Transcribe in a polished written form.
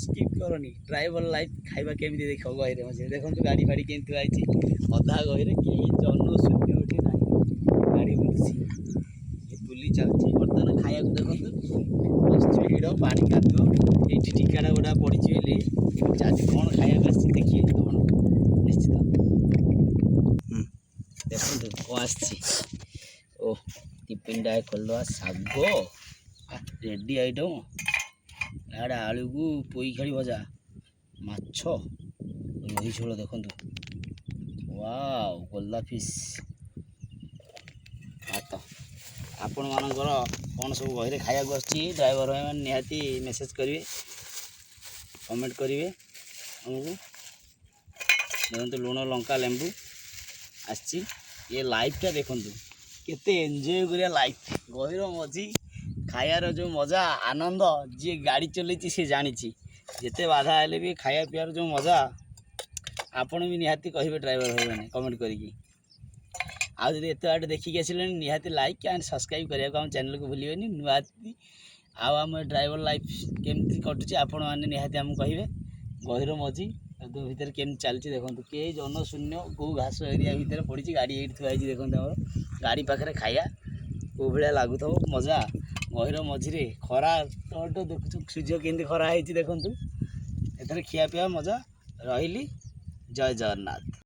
Skip करनी driver life खाइबा केमती देख गहरे मझे देखो गाड़ी फाड़ी केमती आई अधा गहरे कहीं जन शून्य उठे ना गाड़ी बुलूसी बुली चलती बर्तमान खाया देखो भिड़ पानी कादुଅ ये टिकाटा गोटा पड़ी आज कौन खाया देखिए कौन निश्चित देखो कौन आसी ओ टिफिन टा खोलवा शाग रेडी आइटम इड़ा आलू को पोई खाड़ी भजा माछ रोही झोल देखु वाव गोल्ला फिश भात आपण मानकर कौन सब गहरे खाया ड्राइवर भाई मैंने निहाती मेसेज करेंगे कमेंट करेंगे आमको देखो लुण लंका लेंबू आसी ये लाइफटा देखु केते एंजॉय करिया लाइफ गहिर मझी खायार जो मजा आनंद जी गाड़ी चलती सी जानी जिते बाधा हेले भी खाया पीआर जो मजा आपण भी निहाती कहे ड्राइवर भाई मैंने कमेंट करी आज एत बाटे देखिक आसिले निहाती लाइक एंड सब्सक्राइब करने को चैनल को भूलिए नुआ आम ड्राइवर लाइफ केमती कटुचे आपण मैंने निहाती आमको कहे गहिर मझी भितर केमती चलती देखो किए जनशून्य कौ घास एरिया भितर पड़ी गाड़ी ये थुआई देखो गाड़ी पाखे खाया कौ भाया लगुथ मजा गहिर मझिरे खरा तो देखु सूर्य केमती खरा है देखु एथर खिया पिया मजा रही जय जगन्नाथ।